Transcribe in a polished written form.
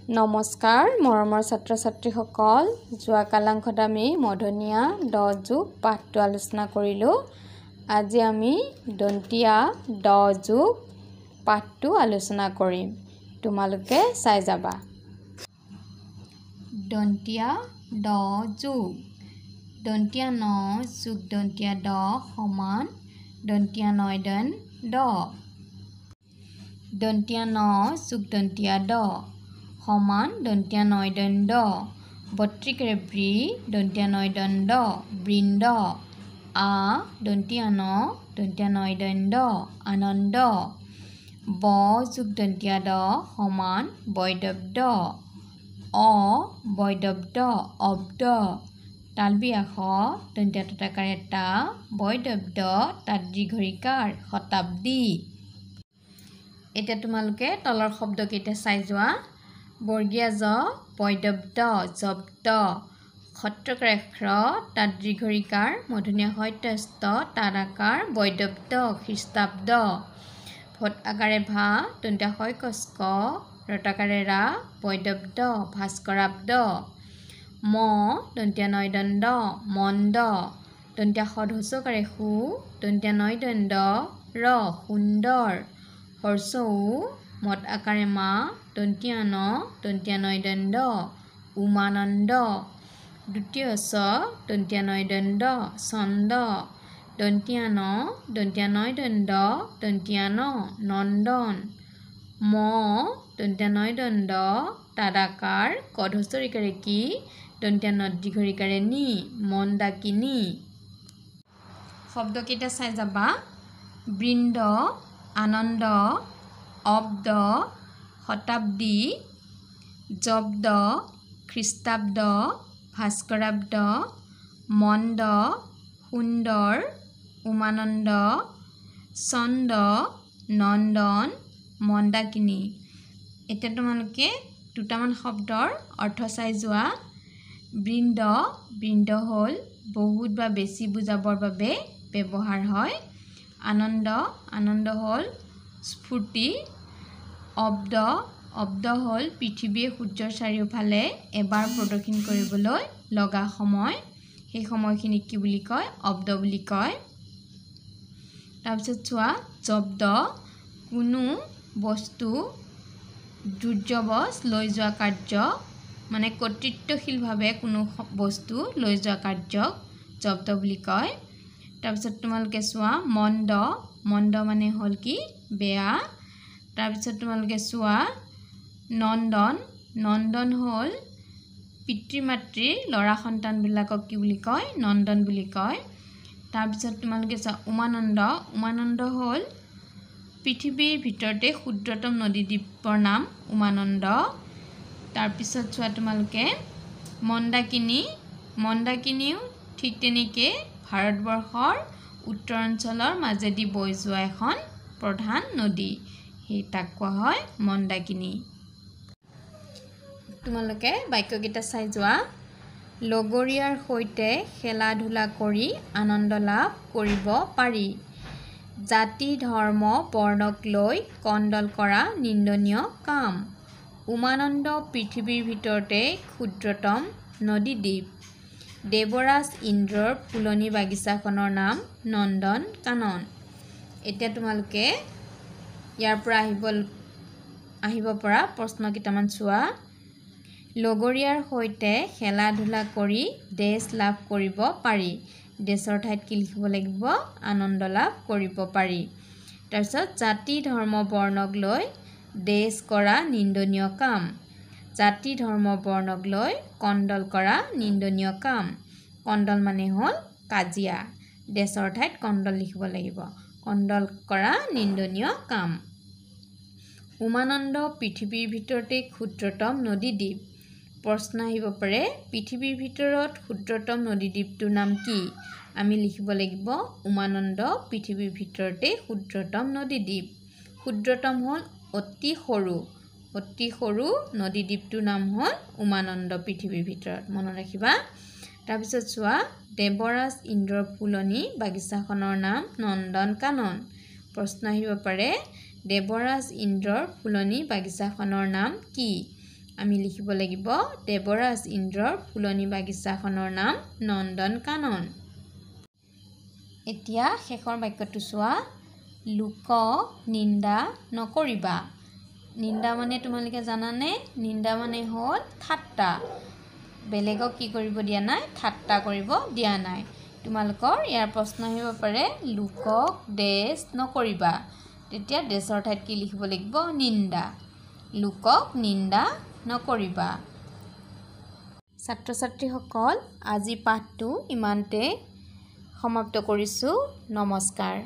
নমস্কাৰ মৰমৰ ছাত্ৰ ছাত্ৰীসকল যোৱা কালাংখত আমি মধনিয়া ড যোগ পাঠটো আলোচনা কৰিলো আজি আমি দন্তিয়া ড যোগ পাঠটো আলোচনা কৰিম তোমালোকে চাই যাবা দন্তিয়া ড যোগ দন্তিয়া ন যোগ দন্তিয়া ড সমান দন্তিয়া নয় দন ড দন্তিয়া ন যোগ দন্তিয়া ড সমান দন্তিয়া নয় দন ড বত্ৰিকেৰে ব্ৰি দন্তিয়া নয় দন ড বৃন্দ আ দন্তিয়া নয় দন ড আনন্দ ব যোগ দন্তিয়া ড সমান বৈদব্য অ বৈদব্য অব্দ তালবিয়াখ দন্তিয়া ততাকাৰে টা বৈদব্য তাত দীৰ্ঘৰিকাৰ শতাব্দী এতিয়া তোমালোকে তলৰ শব্দকেইটা চাই যোৱা বৰ্গীয়া জ বৈদব্য জব্দ ক্ষত্ৰকাৰে খ্ৰ তাত দীৰ্ঘৰিকাৰ মধুনীয়া হত্যস্ত তাৰাকাৰ বৈদব্য খ্ৰীষ্টাব্দ ভট আকাৰে ভা দন্তিয়া হয় কস্ক ৰতাকাৰে ৰা বৈদব্য ভাস্কৰাব্দ ম দন্তিয়া নয় দণ্ড মন্দ দন্তিয়া সদহচকাৰে সু দন্তিয়া নয় দণ্ড ৰ সুন্দৰ হৰ্ষৌ মত আকাৰে মা দন্তিয়া নয় দণ্ড উমানন্দ দ্বিতীয় ছ দন্তিয়া নয় দণ্ড ছন্দ দন্তিয়া নয় দণ্ড দন্তিয়া নন্দন ম দন্তিয়া নয় দণ্ড তাদাকাৰ কধস্তৰিকাৰে কি দন্তিয়া নদীঘৰিকাৰে নি মন্দাকিনী শব্দকেইটা চাই যাবা বৃন্দ আনন্দ অব্দ শতাব্দী জব্দ খ্ৰীষ্টাব্দ ভাস্কৰাব্দ মন্দ সুন্দৰ উমানন্দ ছন্দ নন্দন মন্দাকিনী এতিয়া তোমালোকে দুটামান শব্দৰ অৰ্থ চাই যোৱা বৃন্দ হ'ল বহুত বা বেছি বুজাবৰ বাবে ব্যৱহাৰ হয় আনন্দ হ'ল স্ফূৰ্তি অব্দ হ'ল পৃথিৱীয়ে সূৰ্যৰ চাৰিওফালে এবাৰ প্ৰদক্ষিণ কৰিবলৈ লগা সময় সেই সময়খিনিক কি বুলি কয় অব্দ বুলি কয় তাৰপিছত চোৱা জব্দ কোনো বস্তু দুৰ্যবচ লৈ যোৱা কাৰ্য মানে কৰ্তৃত্বশীলভাৱে কোনো বস্তু লৈ যোৱা কাৰ্যক জব্দ বুলি কয় তাৰপিছত তোমালোকে চোৱা মন্দ মানে হ'ল কি বেয়া তাৰপিছত তোমালোকে চোৱা নন্দন হ'ল পিতৃ মাতৃৰ ল'ৰা সন্তানবিলাকক কি বুলি কয় নন্দন বুলি কয় তাৰপিছত তোমালোকে চোৱা উমানন্দ হ'ল পৃথিৱীৰ ভিতৰতে ক্ষুদ্ৰতম নদীদ্বীপৰ নাম উমানন্দ তাৰপিছত চোৱা তোমালোকে মন্দাকিনীও ঠিক তেনেকৈ ভাৰতবৰ্ষৰ উত্তৰাঞ্চলৰ মাজেদি বৈ যোৱা এখন প্ৰধান নদী সেই তাক কোৱা হয় মন্দাকিনী তোমালোকে বাক্যকেইটা চাই যোৱা লগৰীয়াৰ সৈতে খেলা ধূলা কৰি আনন্দ লাভ কৰিব পাৰি জাতি ধৰ্ম বৰ্ণক লৈ কণ্ডল কৰা নিন্দনীয় কাম উমানন্দ পৃথিৱীৰ ভিতৰতে ক্ষুদ্ৰতম নদীদ্বীপ দেৱৰাজ ইন্দ্ৰৰ ফুলনি বাগিচাখনৰ নাম নন্দন কানন এতিয়া তোমালোকে ইয়াৰ পৰা আহিব পৰা প্ৰশ্ন কেইটামান চোৱা লগৰীয়াৰ সৈতে খেলা ধূলা কৰি দেশ লাভ কৰিব পাৰি দেশৰ ঠাইত কি লিখিব লাগিব আনন্দ লাভ কৰিব পাৰি তাৰপিছত জাতি ধৰ্ম বৰ্ণক লৈ দেশ কৰা নিন্দনীয় কাম জাতি ধৰ্ম বৰ্ণক লৈ কণ্ডল কৰা নিন্দনীয় কাম কণ্ডল মানে হ'ল কাজিয়া দেশৰ ঠাইত কণ্ডল লিখিব লাগিব কণ্ডল কৰা নিন্দনীয় কাম উমানন্দ পৃথিৱীৰ ভিতৰতে ক্ষুদ্ৰতম নদীদ্বীপ প্ৰশ্ন আহিব পাৰে পৃথিৱীৰ ভিতৰত ক্ষুদ্ৰতম নদীদ্বীপটোৰ নাম কি আমি লিখিব লাগিব উমানন্দ পৃথিৱীৰ ভিতৰতে ক্ষুদ্ৰতম নদীদ্বীপ ক্ষুদ্ৰতম হ'ল অতি সৰু নদীদ্বীপটোৰ নাম হ'ল উমানন্দ পৃথিৱীৰ ভিতৰত মনত ৰাখিবা তাৰপিছত চোৱা দেৱৰাজ ইন্দ্ৰৰ ফুলনি বাগিচাখনৰ নাম নন্দন কানন প্ৰশ্ন আহিব পাৰে দেৱৰাজ ইন্দ্ৰৰ ফুলনি বাগিচাখনৰ নাম কি আমি লিখিব লাগিব দেৱৰাজ ইন্দ্ৰৰ ফুলনি বাগিচাখনৰ নাম নন্দন কানন। এতিয়া শেষৰ বাক্যটো চোৱা, লোকক নিন্দা নকৰিবা। নিন্দা মানে তোমালোকে জানানে? নিন্দা মানে হ'ল ঠাট্টা। বেলেগক কি কৰিব দিয়া নাই? ঠাট্টা কৰিব দিয়া নাই। তোমালোকৰ ইয়াৰ প্ৰশ্ন আহিব পাৰে, লোকক ডেছ নকৰিবা। তেতিয়া ডেছৰ ঠাইত কি লিখিব লাগিব? নিন্দা। লোকক নিন্দা নকৰিবা। ছাত্ৰ ছাত্ৰীসকল, আজি পাঠটো ইমানতে সমাপ্ত কৰিছোঁ। নমস্কাৰ।